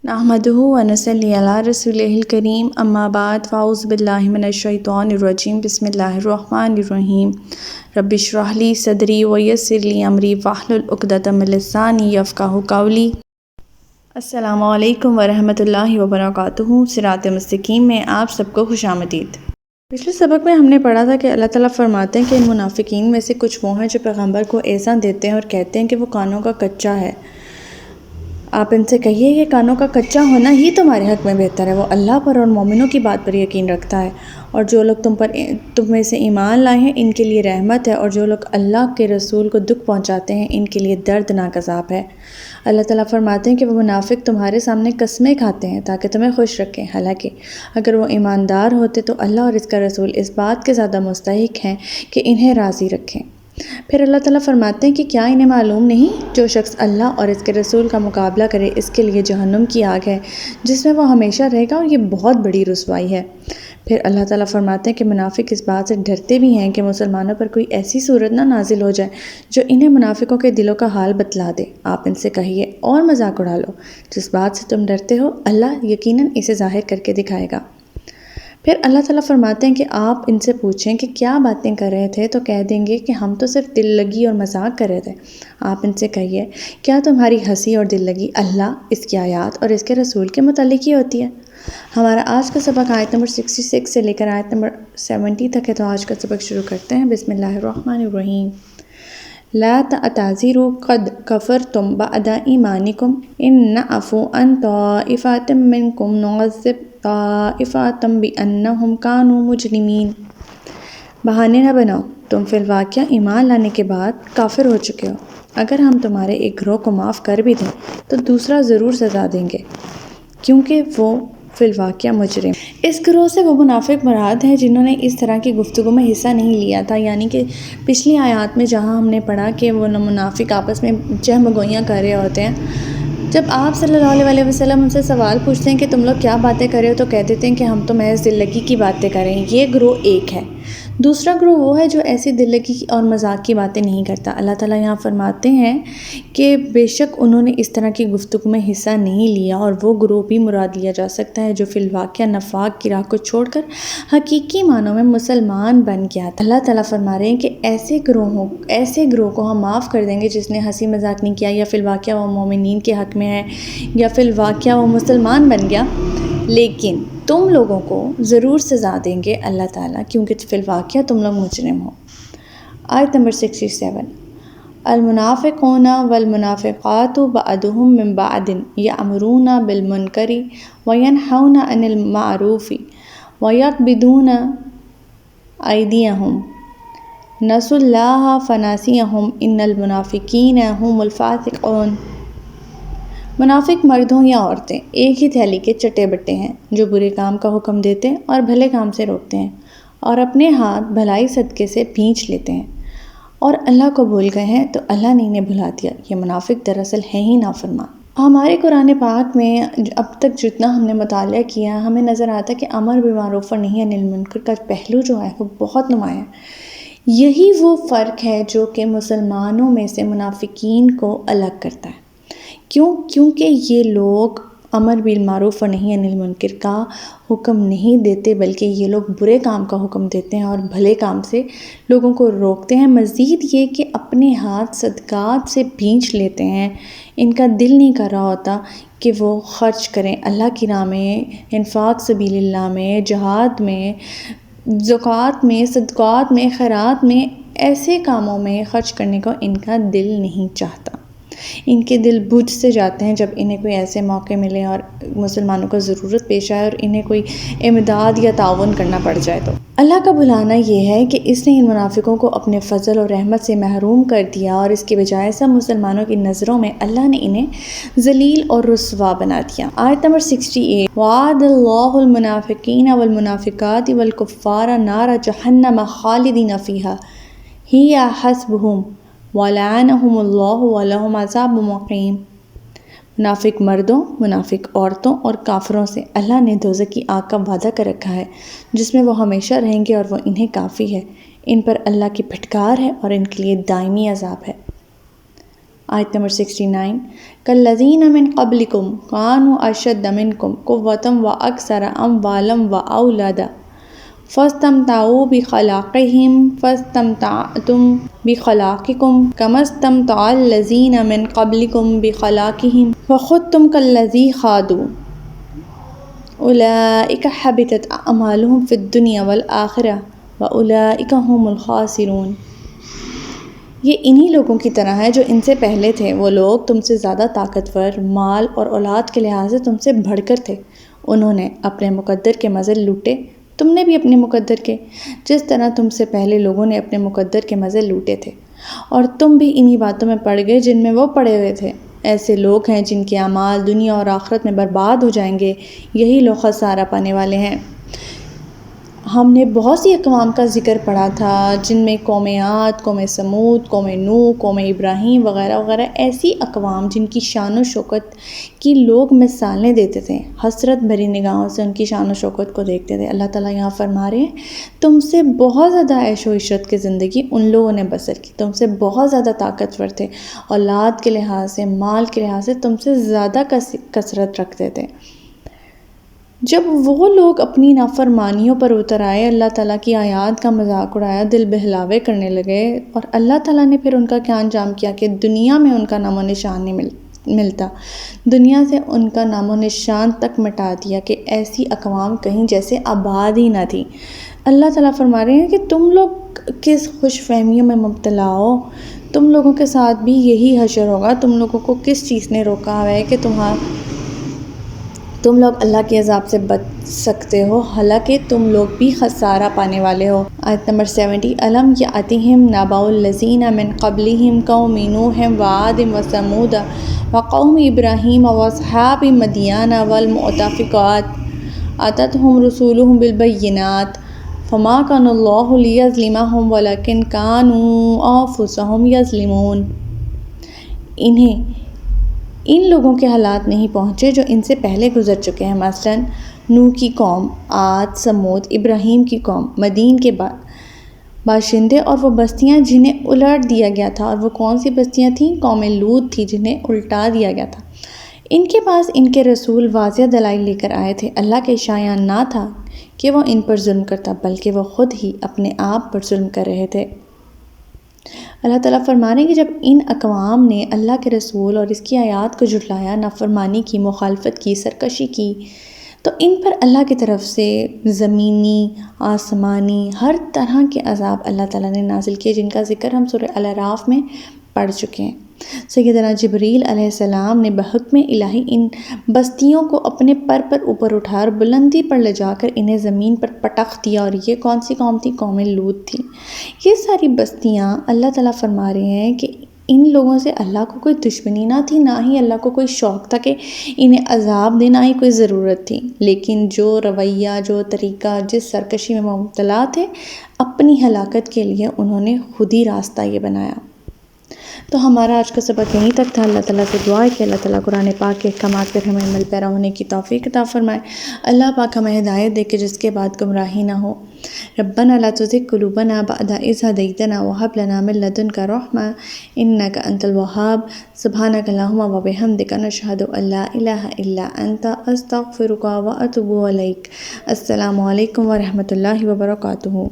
नहमदुहु व नसल्ली अला रसूलिहिल करीम अम्मा बाद फ़ाऊज़ु बिल्लाहि मिनश शैतानिर रजीम बिस्मिल्लाहिर रहमानिर रहीम रब्बि इश्रह ली सदरी व यस्सिर ली अमरी वहलुल उक़दतम मिन लिसानी यफ़क़हू क़ौली। अस्सलामु अलैकुम व रहमतुल्लाहि व बरकातुहू। सिरात मुस्तकीम में आप सबको खुशामदीद। पिछले सबक में हमने पढ़ा था कि अल्लाह ताला फरमाते हैं कि इन मुनाफिकीन में से कुछ वो हैं जो पैगम्बर को एज़ा देते हैं और कहते हैं कि वो कानों का कच्चा है। आप इनसे कहिए कि कानों का कच्चा होना ही तुम्हारे हक़ में बेहतर है। वो अल्लाह पर और मोमिनों की बात पर यकीन रखता है, और जो लोग तुम में से ईमान लाए हैं इनके लिए रहमत है, और जो लोग अल्लाह के रसूल को दुख पहुंचाते हैं इनके लिए दर्दनाक अज़ाब है। अल्लाह ताला फरमाते हैं कि वो मुनाफिक तुम्हारे सामने कस्में खाते हैं ताकि तुम्हें खुश रखें, हालांकि अगर वो ईमानदार होते तो अल्लाह और इसका रसूल इस बात के ज़्यादा मुस्तहिक हैं कि इन्हें राज़ी रखें। फिर अल्लाह ताला फरमाते हैं कि क्या इन्हें मालूम नहीं, जो शख्स अल्लाह और इसके रसूल का मुकाबला करे इसके लिए जहन्नुम की आग है जिसमें वो हमेशा रहेगा, और ये बहुत बड़ी रुसवाई है। फिर अल्लाह ताला फरमाते हैं कि मुनाफिक इस बात से डरते भी हैं कि मुसलमानों पर कोई ऐसी सूरत ना नाजिल हो जाए जो इन्हें मुनाफिकों के दिलों का हाल बतला दे। आप इनसे कहिए और मजाक उड़ा लो, जिस बात से तुम डरते हो अल्लाह यकीनन इसे ज़ाहिर करके दिखाएगा। फिर अल्लाह ताला फरमाते हैं कि आप इनसे पूछें कि क्या बातें कर रहे थे, तो कह देंगे कि हम तो सिर्फ दिल लगी और मजाक कर रहे थे। आप इनसे कहिए, क्या तुम्हारी हंसी और दिल लगी अल्लाह, इसकी आयत और इसके रसूल के मुतालिक ही होती है। हमारा आज का सबक आयत नंबर 66 से लेकर आयत नंबर 70 तक है, तो आज का सबक शुरू करते हैं। बिस्मिल्लाहिर्रहमानिर्रहीम। ला तअताज़िरू क़द कफ़रतुम बअदा ईमानिकुम इन नअफ़ू अन ताइफ़ातिम मिनकुम नुअज़्ज़िब ताइफ़ातम बिअन्नहुम कानू मुजरिमीन। बहाने न बनाओ, तुम फिल वाक़या ईमान लाने के बाद काफिर हो चुके हो। अगर हम तुम्हारे एक ग्रोह को माफ़ कर भी दें तो दूसरा ज़रूर सज़ा देंगे, क्योंकि वो फिल वाक़या मुजरिम। इस ग्रोह से वो मुनाफिक मुराद हैं जिन्होंने इस तरह की गुफ्तगू में हिस्सा नहीं लिया था, यानी कि पिछली आयत में जहाँ हमने पढ़ा कि वो मुनाफिक आपस में चहमगोइयाँ कर रहे होते हैं। जब आप सल्लल्लाहु अलैहि वसल्लम उनसे सवाल पूछते हैं कि तुम लोग क्या बातें कर रहे हो, तो कह देते हैं कि हम तो महज दिल लगी की बातें कर रहे हैं। ये ग्रोह एक है। दूसरा ग्रोह वो है जो ऐसी दिल लगी और मजाक की बातें नहीं करता। अल्लाह ताला यहाँ फरमाते हैं कि बेशक उन्होंने इस तरह की गुफ्तगू में हिस्सा नहीं लिया, और वो ग्रोह भी मुराद लिया जा सकता है जो फिल वाक़या नफाक की राह को छोड़कर हकीकी मानों में मुसलमान बन गया था। अल्लाह ताला फरमा रहे हैं कि ऐसे ग्रोह को हम माफ़ कर देंगे जिसने हंसी मजाक नहीं किया, या फिल वाक़या वो मोमिनीन के हक़ में है, या फिल वाक़या वो मुसलमान बन गया, लेकिन तुम लोगों को ज़रूर सज़ा देंगे अल्लाह ताला, क्योंकि फिल वाक़या तुम लोग मुजरिम हो। आयत नंबर 67। अल-मुनाफ़िक़ूना वल-मुनाफ़िक़ातु बअदुहुम मिन बअदिन यअमुरूना बिल-मुनकरि व यनहौना अनिल मारूफ़ि व यक़बिदूना अयदियहुम नसुल्लाह फ़नसियहुम इन्नल मुनाफ़िक़ीना हुमुल फ़ासिक़ून। मुनाफिक मर्द हों या औरतें एक ही थैली के चट्टे बट्टे हैं, जो बुरे काम का हुक्म देते हैं और भले काम से रोकते हैं, और अपने हाथ भलाई सदक़े से भींच लेते हैं, और अल्लाह को भूल गए हैं तो अल्लाह ने इन्हें भुला दिया। ये मुनाफिक दरअसल हैं ही नाफरमान। हमारे कुरान पाक में अब तक जितना हमने मुताला किया, हमें नज़र आता है कि अमर बिमारूफ़ और नही अनिल मुनकर का पहलू जो है वो बहुत नुमायाँ है। यही वो फ़र्क है जो कि मुसलमानों में से मुनाफिकीन को अलग करता है। क्योंकि ये लोग अमर बिल मारूफ़ और नही अनिल मुनकर का हुक्म नहीं देते, बल्कि ये लोग बुरे काम का हुक्म देते हैं और भले काम से लोगों को रोकते हैं। मज़ीद ये कि अपने हाथ सदक़ात से भींच लेते हैं। इनका दिल नहीं कर रहा होता कि वो ख़र्च करें अल्लाह की राह में, इन्फ़ाक़ सबीलिल्लाह में, जहाद में, ज़कात में, सदक़ात में, खैरात में, ऐसे कामों में ख़र्च करने को इनका दिल नहीं चाहता। इनके दिल बुझ से जाते हैं जब इन्हें कोई ऐसे मौके मिले और मुसलमानों को ज़रूरत पेश आए और इन्हें कोई इमदाद या ताउन करना पड़ जाए। तो अल्लाह का भुलाना ये है कि इसने इन मुनाफिकों को अपने फ़ज़ल और रहमत से महरूम कर दिया, और इसके बजाय सब मुसलमानों की नज़रों में अल्लाह ने इन्हें ज़लील और रुस्वा बना दिया। आयत नंबर 68। वअदल्लाहुल मुनाफ़िक़ीना वल मुनाफ़िक़ाति वल कुफ़्फ़ारा नारा जहन्नम ख़ालिदीन फ़ीहा हिया हस्बुहुम वलअनहुमुल्लाहु वलहुम अज़ाबुम मुक़ीम। मुनाफिक मर्दों, मुनाफिक औरतों और काफिरों से अल्लाह ने दोज़ख की आग का वादा कर रखा है जिसमें वो हमेशा रहेंगे, और वो इन्हें काफ़ी है। इन पर अल्लाह की फिटकार है और इनके लिए दायमी अज़ाब है। آیت نمبر 69 کالذین من قبلکم کانوا اشد منکم قوۃ واکثر اموالا واولادا فاستمتعوا بخلاقہم فاستمتعتم بخلاقکم کما استمتع الذین من قبلکم بخلاقہم وخضتم کالذی خاضوا اولئک حبطت اعمالہم فی الدنیا والآخرہ واولئک هم الخاسرون۔ یہ انہی لوگوں کی طرح ہے جو ان سے پہلے تھے۔ وہ لوگ تم سے زیادہ طاقتور، مال اور اولاد کے لحاظ سے تم سے بڑھ کر تھے۔ انہوں نے اپنے مقدر کے مزے لوٹے، تم نے بھی اپنے مقدر کے، جس طرح تم سے پہلے لوگوں نے اپنے مقدر کے مزے لوٹے تھے، اور تم بھی انہی باتوں میں پڑ گئے جن میں وہ پڑے ہوئے تھے۔ ایسے لوگ ہیں جن کے اعمال دنیا اور آخرت میں برباد ہو جائیں گے، یہی لوگ خسارہ پانے والے ہیں۔ ہم نے بہت سی اقوام کا ذکر پڑھا تھا جن میں قوم عاد، قوم سمود، قوم نوح، قوم ابراہیم وغیرہ وغیرہ ایسی اقوام جن کی شان و شوکت کی لوگ مثالیں دیتے تھے، حسرت بھری نگاہوں سے ان کی شان و شوکت کو دیکھتے تھے۔ اللہ تعالیٰ یہاں فرما رہے ہیں تم سے بہت زیادہ عیش و عشرت کی زندگی ان لوگوں نے بسر کی، تم سے بہت زیادہ طاقتور تھے، اولاد کے لحاظ سے، مال کے لحاظ سے تم سے زیادہ کثرت رکھتے تھے۔ جب وہ لوگ اپنی نافرمانیوں پر اتر آئے، اللہ تعالیٰ کی آیات کا مذاق اڑایا، دل بہلاوے کرنے لگے، اور اللہ تعالیٰ نے پھر ان کا کیا انجام کیا کہ دنیا میں ان کا نام و نشان نہیں ملتا، دنیا سے ان کا نام و نشان تک مٹا دیا کہ ایسی اقوام کہیں جیسے آباد ہی نہ تھی۔ اللہ تعالیٰ فرما رہے ہیں کہ تم لوگ کس خوش فہمیوں میں مبتلا ہو، تم لوگوں کے ساتھ بھی یہی حشر ہوگا۔ تم لوگوں کو کس چیز نے روکا ہوا ہے کہ تم لوگ اللہ کے عذاب سے بچ سکتے ہو، حالانکہ تم لوگ بھی خسارہ پانے والے ہو۔ آیت نمبر 70 الم یأتہم نبأ الذین من قبلہم قوم نوح وعاد وثمود وقوم ابراہیم واصحاب مدین والمؤتفقات اتتہم رسولہم بالبینات فما کان اللہ لیظلمہم ولکن کانوا انفسہم یظلمون۔ ان لوگوں کے حالات نہیں پہنچے جو ان سے پہلے گزر چکے ہیں، مثلا نوح کی قوم، عاد، سمود، ابراہیم کی قوم، مدین کے باشندے اور وہ بستیاں جنہیں الٹ دیا گیا تھا۔ اور وہ کون سی بستیاں تھیں؟ قوم لوط تھی جنہیں الٹا دیا گیا تھا۔ ان کے پاس ان کے رسول واضح دلائل لے کر آئے تھے۔ اللہ کے شایان نہ تھا کہ وہ ان پر ظلم کرتا، بلکہ وہ خود ہی اپنے آپ پر ظلم کر رہے تھے۔ اللہ تعالیٰ فرما رہے ہیں کہ جب ان اقوام نے اللہ کے رسول اور اس کی آیات کو جھٹلایا، نافرمانی کی، مخالفت کی، سرکشی کی، تو ان پر اللہ کی طرف سے زمینی، آسمانی، ہر طرح کے عذاب اللہ تعالیٰ نے نازل کیے، جن کا ذکر ہم سورہ الاعراف میں پڑھ چکے ہیں۔ سیدنا جبریل علیہ السلام نے بحکم الہی ان بستیوں کو اپنے پر اوپر اٹھا اور بلندی پر لے جا کر انہیں زمین پر پٹخ دیا، اور یہ کون سی قوم تھی؟ قوم لوط تھی۔ یہ ساری بستیاں اللہ تعالیٰ فرما رہے ہیں کہ ان لوگوں سے اللہ کو کوئی دشمنی نہ تھی، نہ ہی اللہ کو کوئی شوق تھا کہ انہیں عذاب دے، نہ ہی کوئی ضرورت تھی، لیکن جو رویہ، جو طریقہ، جس سرکشی میں مبتلا تھے، اپنی ہلاکت کے لیے انہوں نے خود ہی راستہ یہ بنایا۔ تو ہمارا آج کا سبق یہیں تک تھا۔ اللہ تعالیٰ سے دعا ہے کہ اللہ تعالیٰ قرآن پاک کے احکامات پر ہمیں عمل پیرا ہونے کی توفیق عطا فرمائے۔ اللہ پاک ہمیں ہدایت دے کہ جس کے بعد گمراہی نہ ہو۔ ربنا لا تزغ قلوبنا بعد إذ هديتنا وهب لنا من لدنك رحمة إنك أنت الوهاب۔ سبحانك اللهم وبحمدك نشهد أن لا إله إلا أنت أستغفرك وأتوب إليك۔ السلام علیکم ورحمۃ اللہ وبرکاتہ۔